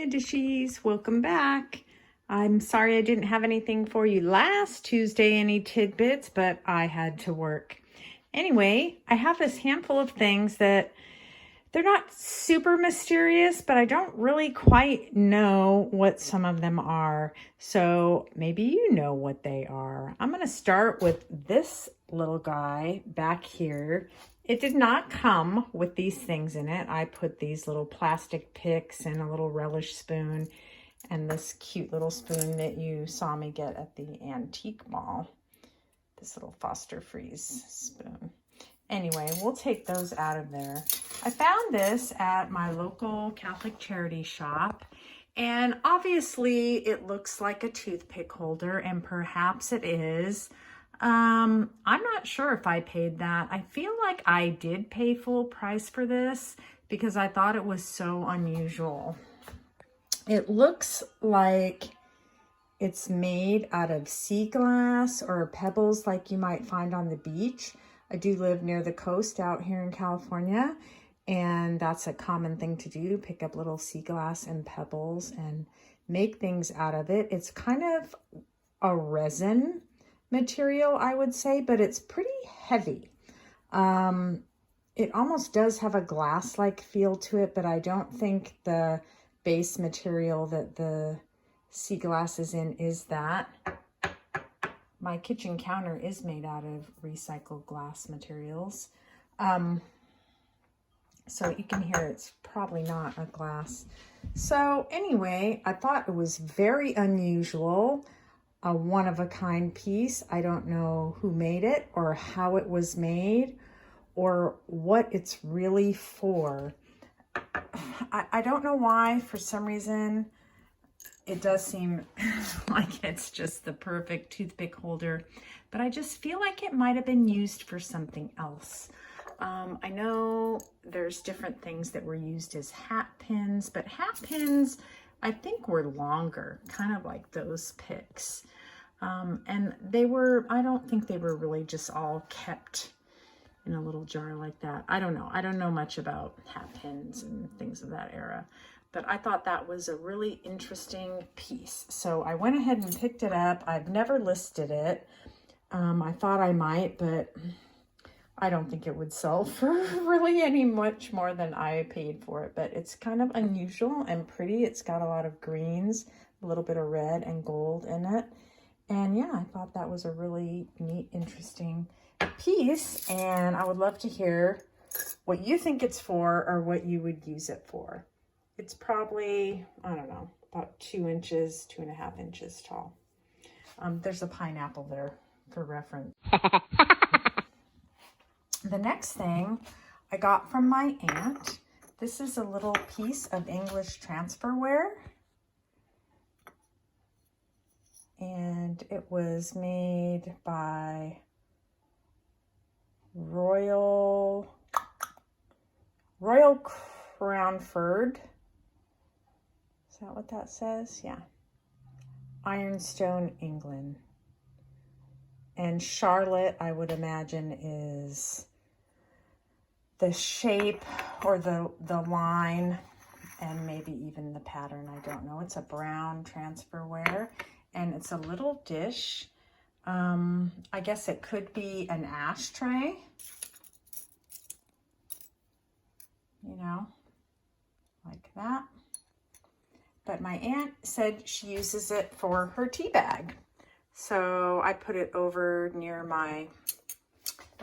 Hi dishies, welcome back. I'm sorry I didn't have anything for you last Tuesday, any tidbits, but I had to work. Anyway, I have this handful of things that they're not super mysterious, but I don't really quite know what some of them are. So maybe you know what they are. I'm going to start with this little guy back here. It did not come with these things in it. I put these little plastic picks and a little relish spoon and this cute little spoon that you saw me get at the antique mall. This little Foster Freeze spoon. Anyway, we'll take those out of there. I found this at my local Catholic charity shop, and obviously it looks like a toothpick holder, and perhaps it is. I'm not sure if I paid that. I feel like I did pay full price for this because I thought it was so unusual. It looks like it's made out of sea glass or pebbles like you might find on the beach. I do live near the coast out here in California, and that's a common thing to do, pick up little sea glass and pebbles and make things out of it. It's kind of a resin material, I would say, but it's pretty heavy. It almost does have a glass-like feel to it, but I don't think the base material that the sea glass is in is that. My kitchen counter is made out of recycled glass materials. So you can hear it's probably not a glass. So anyway, I thought it was very unusual, a one-of-a-kind piece. I don't know who made it or how it was made or what it's really for. I don't know why, for some reason, it does seem like it's just the perfect toothpick holder, but I just feel like it might have been used for something else. I know there's different things that were used as hat pins, but hat pins, I think, were longer, kind of like those picks. And they were, I don't think they were really just all kept in a little jar like that. I don't know. I don't know much about hat pins and things of that era. But I thought that was a really interesting piece. So I went ahead and picked it up. I've never listed it. I thought I might, but I don't think it would sell for really any much more than I paid for it. But it's kind of unusual and pretty. It's got a lot of greens, a little bit of red and gold in it. And yeah, I thought that was a really neat, interesting piece. And I would love to hear what you think it's for or what you would use it for. It's probably, I don't know, about 2 inches, 2.5 inches tall. There's a pineapple there for reference. The next thing I got from my aunt. This is a little piece of English Transferware. And it was made by Royal Crownford. Is that what that says? Yeah. Ironstone, England. And Charlotte, I would imagine, is the shape or the line and maybe even the pattern. I don't know. It's a brown Transferware and it's a little dish. I guess it could be an ashtray. You know, like that. But my aunt said she uses it for her tea bag. So I put it over near my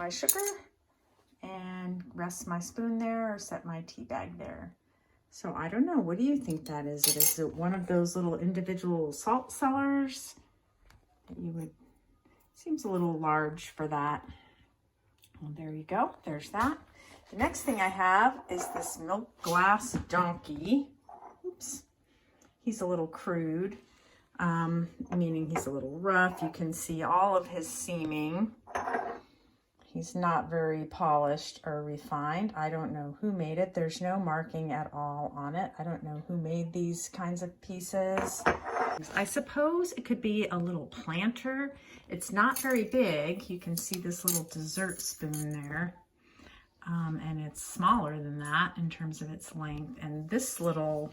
sugar and rest my spoon there or set my tea bag there. So I don't know. What do you think that is? Is it one of those little individual salt cellars that you would, seems a little large for that. Well, there you go. There's that. The next thing I have is this milk glass donkey. Oops. He's a little crude, meaning he's a little rough. You can see all of his seaming. He's not very polished or refined. I don't know who made it. There's no marking at all on it. I don't know who made these kinds of pieces. I suppose it could be a little planter. It's not very big. You can see this little dessert spoon there. And it's smaller than that in terms of its length. And this little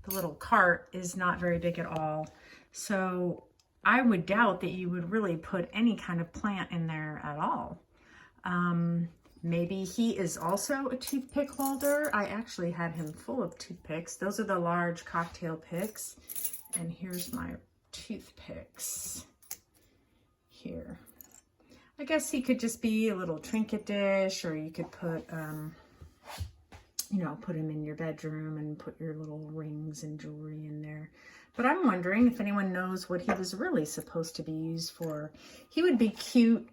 the little cart is not very big at all. So I would doubt that you would really put any kind of plant in there at all. Maybe he is also a toothpick holder. I actually had him full of toothpicks. Those are the large cocktail picks. And here's my toothpicks here. I guess he could just be a little trinket dish, or you could put, you know, put him in your bedroom and put your little rings and jewelry in there. But I'm wondering if anyone knows what he was really supposed to be used for. He would be cute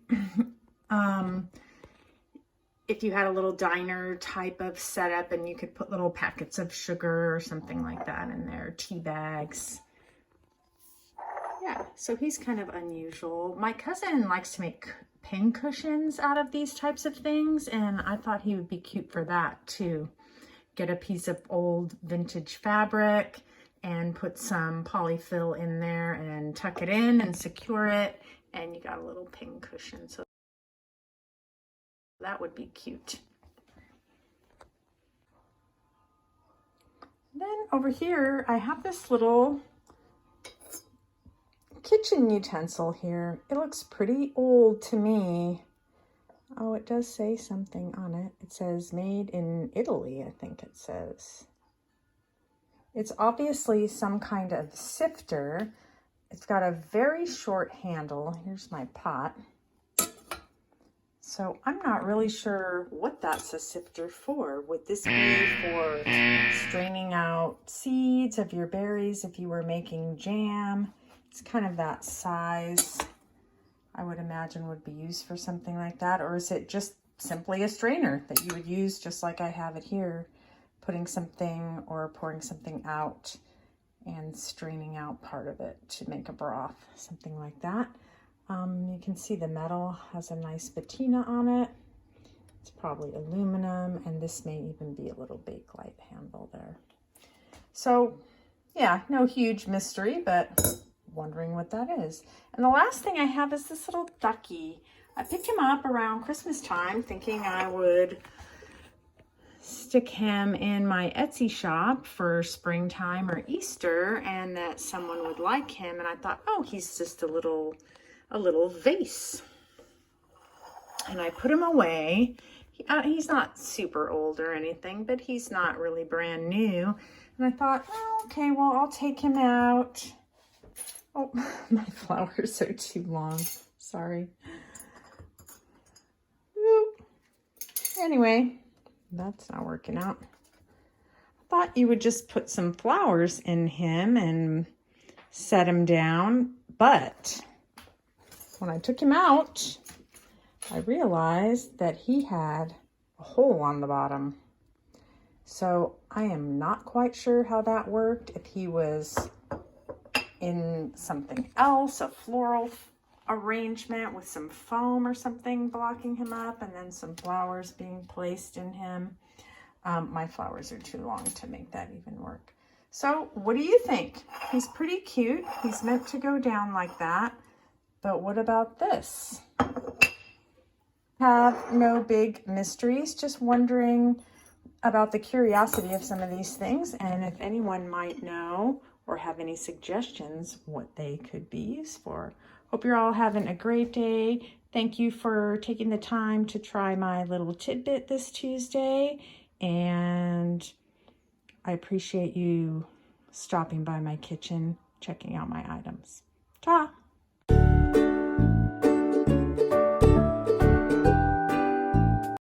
if you had a little diner type of setup and you could put little packets of sugar or something like that in there, tea bags. Yeah, so he's kind of unusual. My cousin likes to make pin cushions out of these types of things, and I thought he would be cute for that too. Get a piece of old vintage fabric and put some polyfill in there and tuck it in and secure it, and you got a little pin cushion. So that would be cute. Then over here, I have this little kitchen utensil here. It looks pretty old to me. Oh, it does say something on it. It says made in Italy, I think it says. It's obviously some kind of sifter. It's got a very short handle. Here's my pot. So I'm not really sure what that's a sifter for. Would this be for straining out seeds of your berries if you were making jam? It's kind of that size, I would imagine would be used for something like that. Or is it just simply a strainer that you would use just like I have it here, putting something or pouring something out and straining out part of it to make a broth, something like that. You can see the metal has a nice patina on it. It's probably aluminum, and this may even be a little Bakelite handle there. So yeah, no huge mystery, but wondering what that is. And the last thing I have is this little Ducky. I picked him up around Christmas time thinking I would stick him in my Etsy shop for springtime or Easter, and that someone would like him. And I thought, oh, he's just a little vase. And I put him away. He's not super old or anything, but he's not really brand new. And I thought, oh, okay, well, I'll take him out. Oh, my flowers are too long. Sorry. Oop. Anyway, that's not working out. I thought you would just put some flowers in him and set him down, but when I took him out, I realized that he had a hole on the bottom. So I am not quite sure how that worked. If he was in something else, a floral arrangement with some foam or something blocking him up, and then some flowers being placed in him. My flowers are too long to make that even work. So what do you think? He's pretty cute. He's meant to go down like that. But what about this? Have no big mysteries, just wondering about the curiosity of some of these things, and if anyone might know or have any suggestions what they could be used for. Hope you're all having a great day. Thank you for taking the time to try my little tidbit this Tuesday, and I appreciate you stopping by my kitchen, checking out my items. Ta!